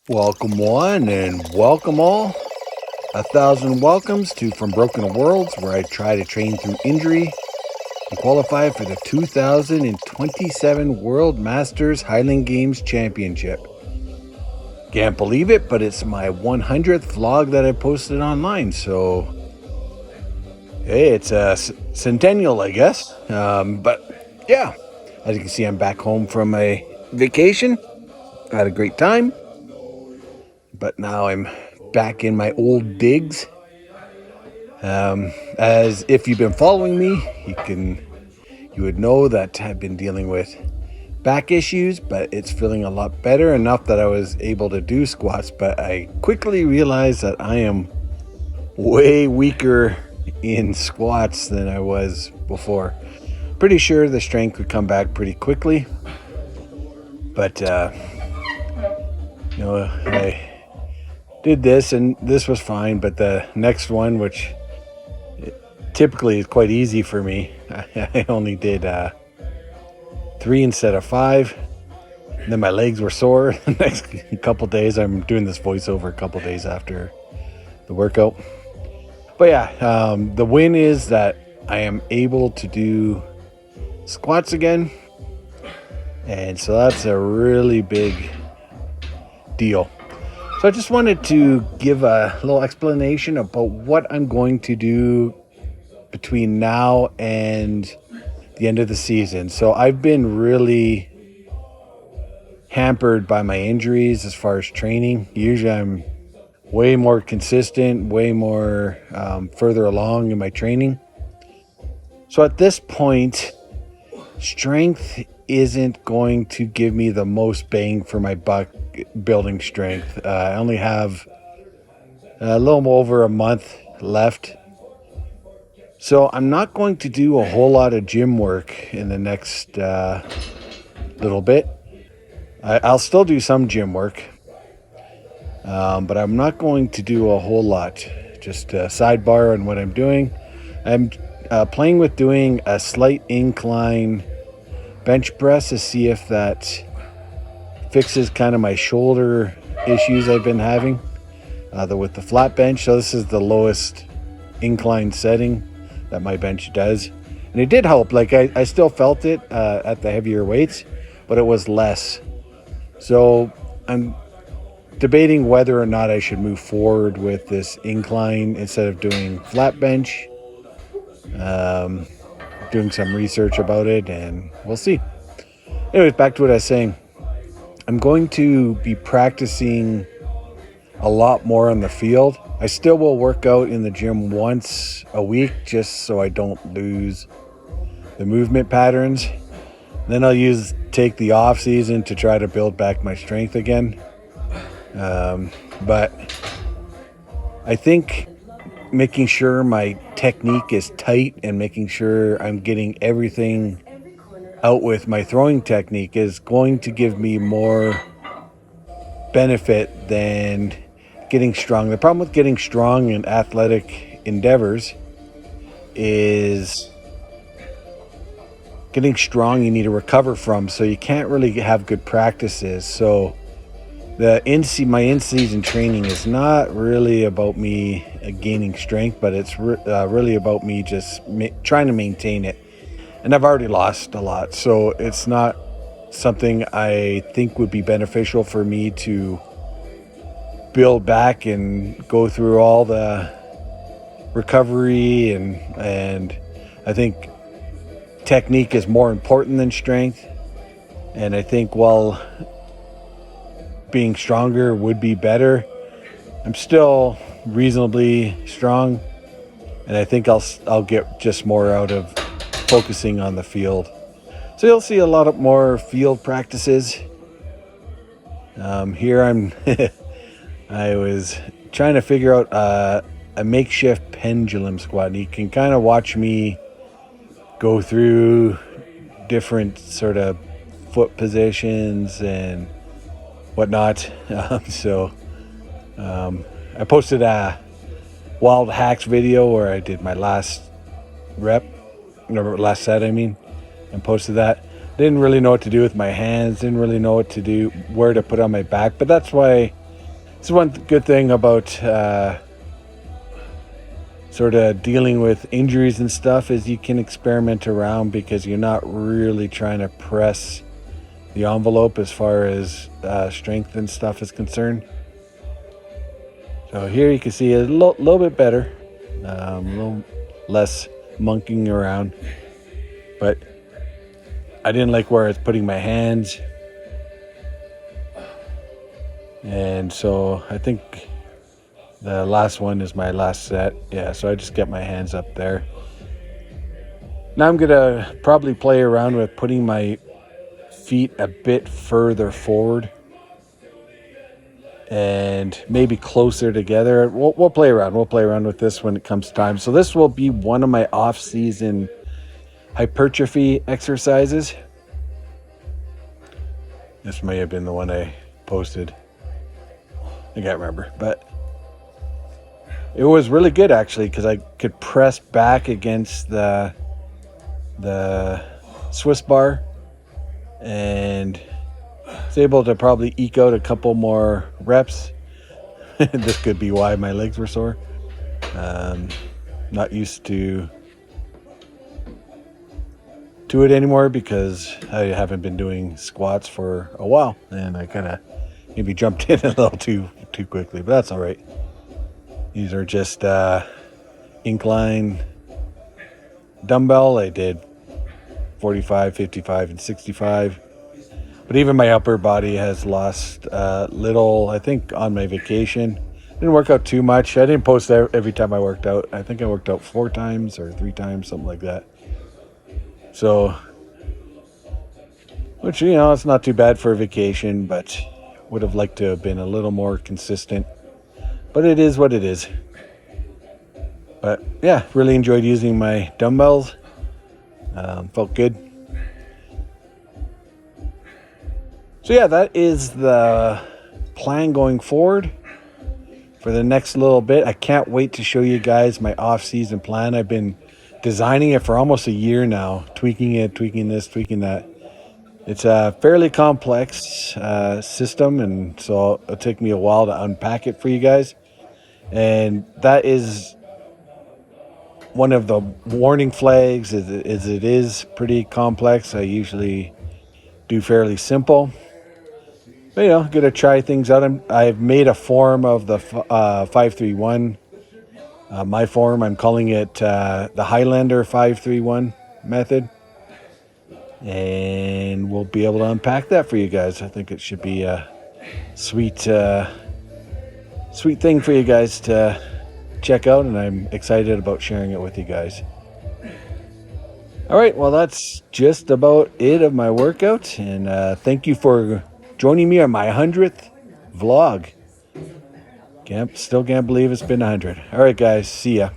Welcome one and welcome all. 1,000 welcomes to From Broken Worlds, where I try to train through injury and qualify for the 2027 World Masters Highland Games Championship. Can't believe it, but it's my 100th vlog that I posted online, so hey, it's a centennial, I guess. But yeah, as you can see, I'm back home from a vacation. I had a great time. But now I'm back in my old digs. As if you've been following me, you would know that I've been dealing with back issues, but it's feeling a lot better, enough that I was able to do squats. But I quickly realized that I am way weaker in squats than I was before. Pretty sure the strength would come back pretty quickly, but I did this and this was fine, but the next one, which typically is quite easy for me, I only did 3 instead of 5, and then my legs were sore the next couple days. I'm doing this voiceover a couple days after the workout, but yeah, the win is that I am able to do squats again, and so that's a really big deal. So I just wanted to give a little explanation about what I'm going to do between now and the end of the season. So I've been really hampered by my injuries as far as training. Usually I'm way more consistent, way more further along in my training. So at this point, strength isn't going to give me the most bang for my buck building strength. I only have a little over a month left, so I'm not going to do a whole lot of gym work in the next little bit. I'll still do some gym work, but I'm not going to do a whole lot. Just a sidebar on what I'm doing. I'm playing with doing a slight incline bench press to see if that fixes kind of my shoulder issues I've been having with the flat bench. So this is the lowest incline setting that my bench does, and it did help. Like I still felt it at the heavier weights, but it was less. So I'm debating whether or not I should move forward with this incline instead of doing flat bench. Doing some research about it, and we'll see. Anyways, back to what I was saying. I'm going to be practicing a lot more on the field. I still will work out in the gym once a week just so I don't lose the movement patterns. Then I'll take the off season to try to build back my strength again. But I think making sure my technique is tight and making sure I'm getting everything out with my throwing technique is going to give me more benefit than getting strong. The problem with getting strong in athletic endeavors is getting strong you need to recover from, so you can't really have good practices. So my in-season training is not really about me gaining strength, but it's really about me just trying to maintain it. And I've already lost a lot, so it's not something I think would be beneficial for me to build back and go through all the recovery. And I think technique is more important than strength. And I think while being stronger would be better, I'm still reasonably strong, and I think I'll get just more out of focusing on the field. So you'll see a lot more field practices. Here I was trying to figure out a makeshift pendulum squat, and you can kind of watch me go through different sort of foot positions and whatnot. I posted a Wild Hacks video where I did my last set, and posted that. Didn't really know what to do with my hands, didn't really know where to put on my back, but that's why It's one good thing about sort of dealing with injuries and stuff is you can experiment around because you're not really trying to press the envelope as far as strength and stuff is concerned. So here you can see a little bit better, a little less monkeying around, but I didn't like where I was putting my hands. And so I think the last one is my last set. Yeah, so I just get my hands up there. Now I'm gonna probably play around with putting my feet a bit further forward and maybe closer together. We'll play around. We'll play around with this when it comes time. So this will be one of my off-season hypertrophy exercises. This may have been the one I posted. I can't remember, but it was really good actually because I could press back against the Swiss bar and was able to probably eke out a couple more reps. This could be why my legs were sore. Not used to it anymore because I haven't been doing squats for a while, and I kind of maybe jumped in a little too quickly, but that's all right. These are just incline dumbbell. I did 45, 55, and 65. But even my upper body has lost little, I think, on my vacation. Didn't work out too much. I didn't post every time I worked out. I think I worked out 4 times or 3 times, something like that. So, which, you know, it's not too bad for a vacation, but would have liked to have been a little more consistent. But it is what it is. But yeah, really enjoyed using my dumbbells. Felt good. So yeah, that is the plan going forward for the next little bit. I can't wait to show you guys my off-season plan. I've been designing it for almost a year now, tweaking it, tweaking this, tweaking that. It's a fairly complex system, and so it'll take me a while to unpack it for you guys. And that is one of the warning flags, is it is pretty complex. I usually do fairly simple. But, you know, gonna try things out. I've made a form of the 531. My form, I'm calling it the Highlander 531 method. And we'll be able to unpack that for you guys. I think it should be a sweet thing for you guys to check out, and I'm excited about sharing it with you guys. All right, well, that's just about it of my workout, and thank you for joining me on my 100th vlog. Still can't believe it's been 100. All right, guys, see ya.